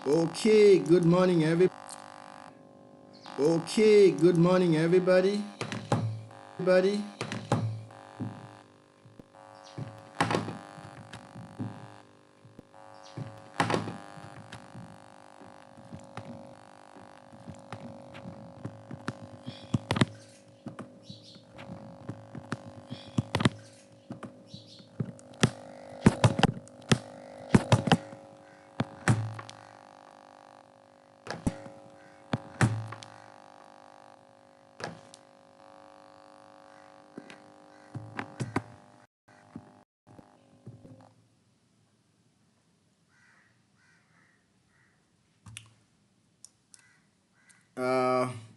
Okay, good morning, Okay, good morning, everybody.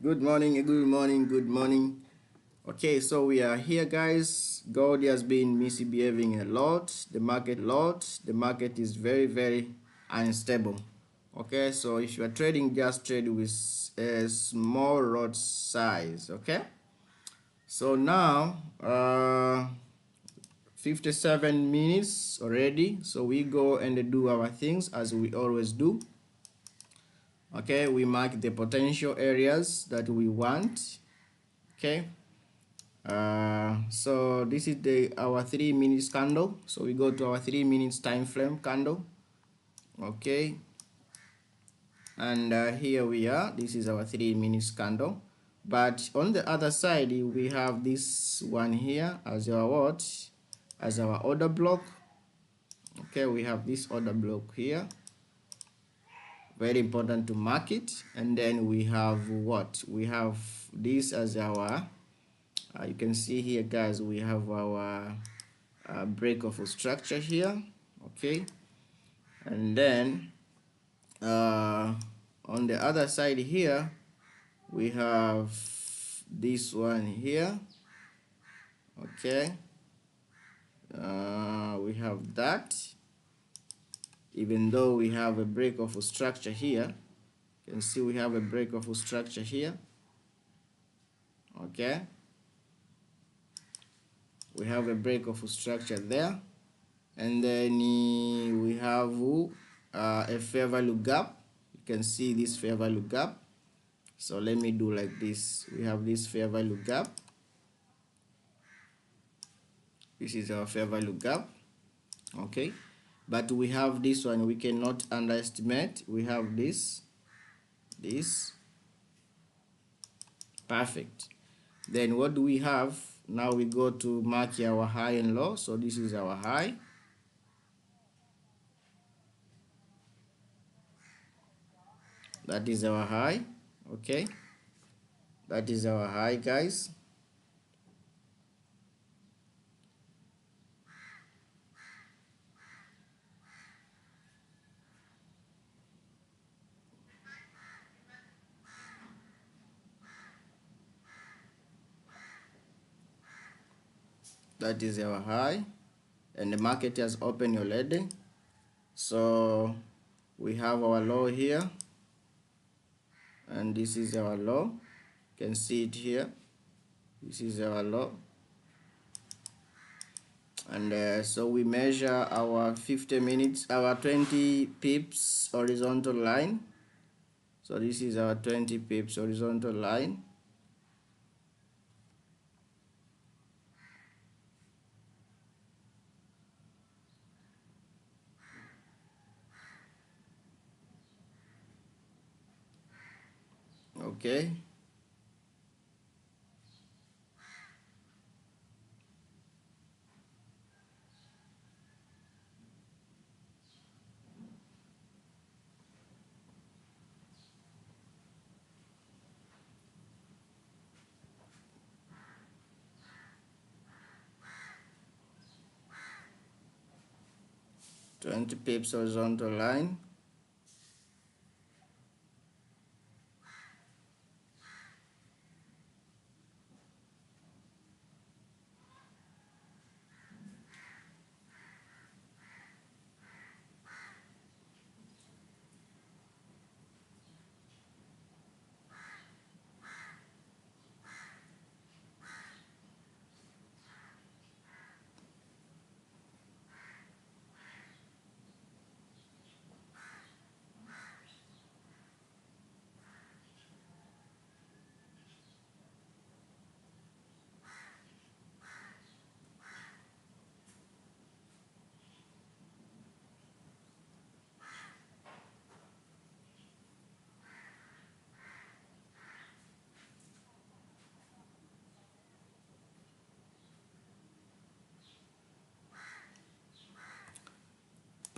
Good morning, good morning. Okay, so we are here, guys. Gold has been misbehaving a lot. The market is very, very unstable. Okay, so if you are trading, just trade with a small lot size. Okay, so now 57 minutes already, so we go and do our things as we always do. Okay, we mark the potential areas that we want. Okay, so this is our 3 minutes candle, so we go to our 3 minutes time frame candle. Okay, and here we are. This is our 3 minutes candle, but on the other side we have this one here as our what, as our order block. Okay, we have this order block here, very important to mark it. And then we have what, we have this as our you can see here, guys, we have our break of structure here. Okay, and then on the other side here we have this one here. Okay, we have that. Even though we have a break of structure here, you can see we have a break of structure here. Okay, we have a break of structure there, and then we have a fair value gap. You can see this fair value gap. So let me do like this. We have this fair value gap. This is our fair value gap. Okay, but we have this one, we cannot underestimate. We have this perfect. Then what do we have now? We go to mark our high and low. So this is our high. That is our high. Okay, that is our high, guys. That is our high, and the market has opened already. So we have our low here, and this is our low. You can see it here. This is our low, and so we measure our 50 minutes, our 20 pips horizontal line. So this is our 20 pips horizontal line. Okay, 20 pips horizontal line.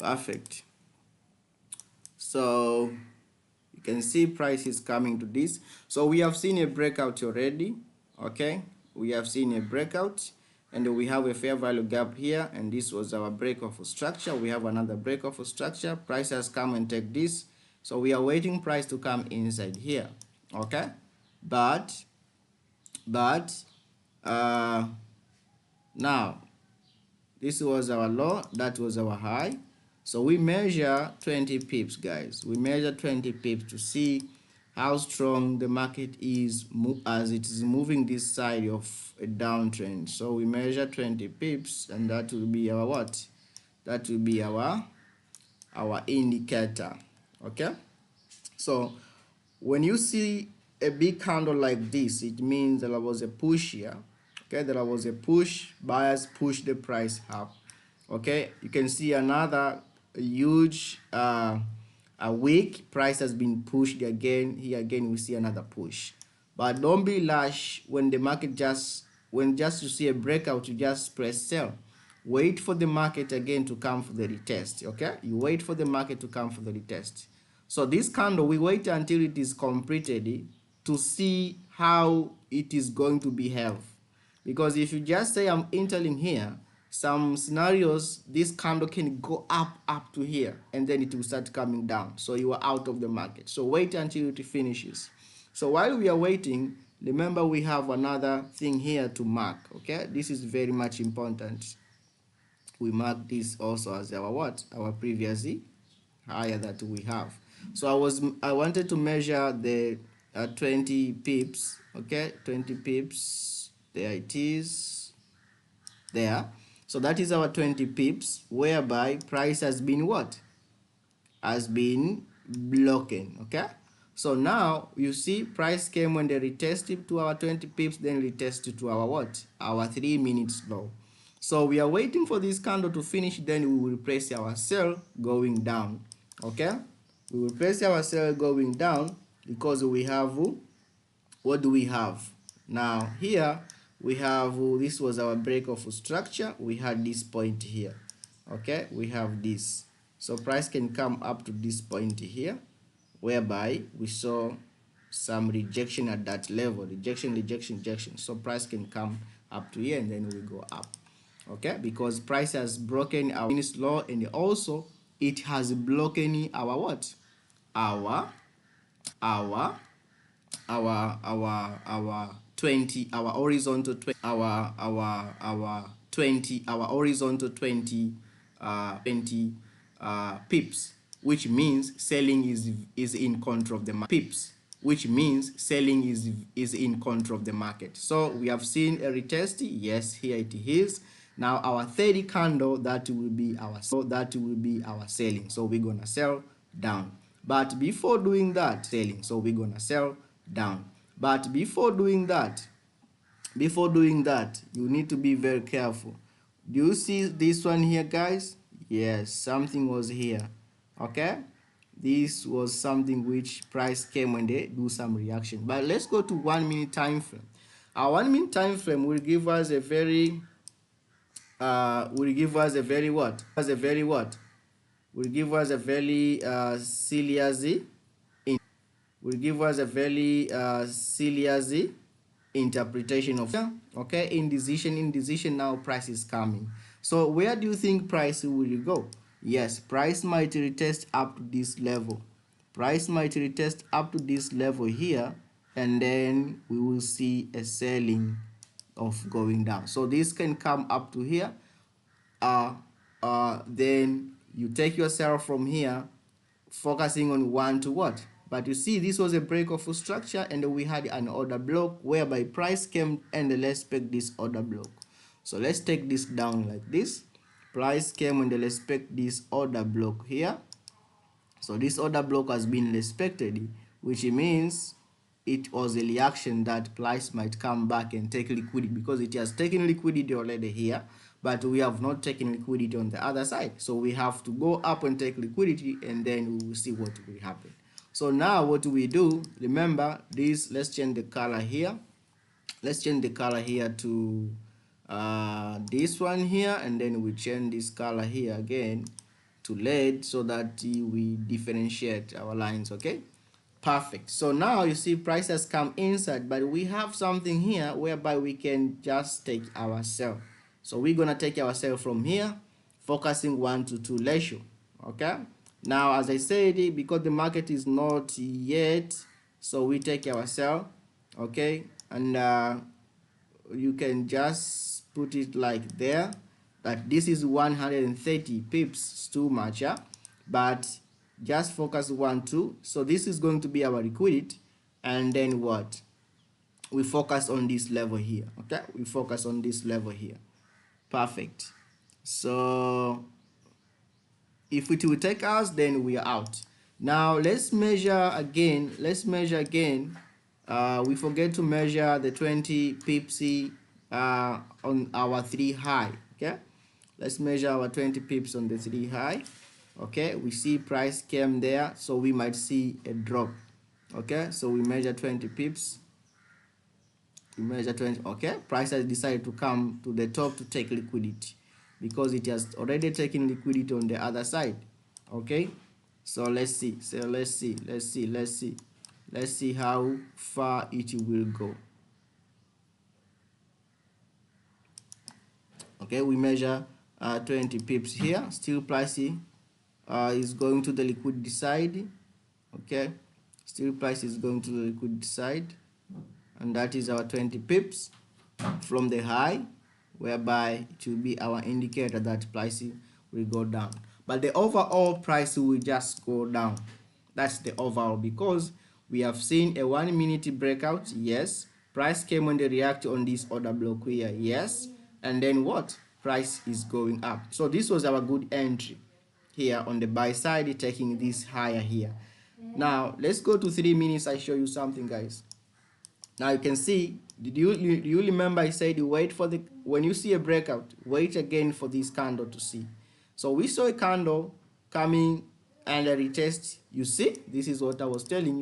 Perfect. So you can see price is coming to this. So we have seen a breakout already. Okay, we have seen a breakout, and we have a fair value gap here, and this was our break of structure. We have another break of structure. Price has come and take this, so we are waiting price to come inside here. Okay, but uh now this was our low, that was our high. So we measure 20 pips, guys. We measure 20 pips to see how strong the market is as it is moving this side of a downtrend. So we measure 20 pips, and that will be our what? That will be our indicator. Okay? So when you see a big candle like this, it means there was a push here. Okay, there was a push, buyers push the price up. Okay, you can see another huge a weak price has been pushed again. Here again we see another push, but don't be rash when the market just you see a breakout, you just press sell. Wait for the market again to come for the retest. Okay, you wait for the market to come for the retest. So this candle, we wait until it is completed to see how it is going to behave. Because if you just say I'm entering here, some scenarios, this candle can go up to here, and then it will start coming down. So you are out of the market. So wait until it finishes. So while we are waiting, remember we have another thing here to mark. Okay, this is very much important. We mark this also as our what? Our previous higher that we have. So I wanted to measure the 20 pips. Okay, 20 pips. There it is. There. So that is our 20 pips, whereby price has been what? Has been blocking. Okay, so now you see price came when they retested to our 20 pips, then retested to our what? Our 3 minutes low. So we are waiting for this candle to finish, then we will place our sell going down. Okay, we will place our sell going down because we have, what do we have now? Here we have, this was our break of structure. We had this point here. Okay, we have this. So price can come up to this point here, whereby we saw some rejection at that level, rejection. So price can come up to here, and then we go up. Okay, because price has broken our minutes low, and also it has broken our what? Our our 20, our horizontal 20, our 20, our horizontal 20 pips, which means selling is in control of the market. Pips, which means selling is in control of the market. So we have seen a retest. Yes, here it is. Now our 30 candle, that will be our selling. So we're gonna sell down. But before doing that, selling. So we're gonna sell down. But before doing that, you need to be very careful. Do you see this one here, guys? Yes, something was here. Okay, this was something which price came when they do some reaction. But let's go to 1 minute time frame. Our 1 minute time frame will give us a very will give us a very serious interpretation of, okay, indecision. Now price is coming. So where do you think price will go? Yes, price might retest up to this level. Price might retest up to this level here, and then we will see a selling of going down. So this can come up to here. Then you take yourself from here, focusing on one to what? But you see, this was a break of structure, and we had an order block whereby price came, and let's pick this order block. So let's take this down like this. Price came, and let's pick this order block here. So this order block has been respected, which means it was a reaction that price might come back and take liquidity, because it has taken liquidity already here, but we have not taken liquidity on the other side. So we have to go up and take liquidity, and then we will see what will happen. So now what do we do? Remember this, let's change the color here. Let's change the color here to this one here, and then we change this color here again to red so that we differentiate our lines. Okay, perfect. So now you see price has come inside, but we have something here whereby we can just take our sell. So we're gonna take our sell from here, focusing 1-to-2 ratio. Okay, now as I said, because the market is not yet, so we take our sell. Okay, and you can just put it like there, that this is 130 pips. It's too much, yeah? But just focus 1-2. So this is going to be our liquidity, and then what, we focus on this level here. Okay, we focus on this level here. Perfect. So if it will take us, then we are out. Now let's measure again. We forget to measure the 20 pips on our 3 high. Okay, let's measure our 20 pips on the 3 high. Okay, we see price came there, so we might see a drop. Okay, so we measure 20 pips. We measure 20. Okay, price has decided to come to the top to take liquidity because it has already taken liquidity on the other side. Okay, so let's see. Let's see how far it will go. Okay, we measure 20 pips here. Still price is going to the liquidity side. Okay, still price is going to the liquidity side, and that is our 20 pips from the high, whereby it will be our indicator that price will go down. But the overall price will just go down. That's the overall, because we have seen a 1 minute breakout. Yes, price came when they react on this order block here. Yes, and then what, price is going up. So this was our good entry here on the buy side, taking this higher here. Now let's go to 3 minutes. I show you something, guys. Now you can see, do you remember I said wait for the, when you see a breakout, wait again for this candle to see. So we saw a candle coming and a retest. You see, this is what I was telling you.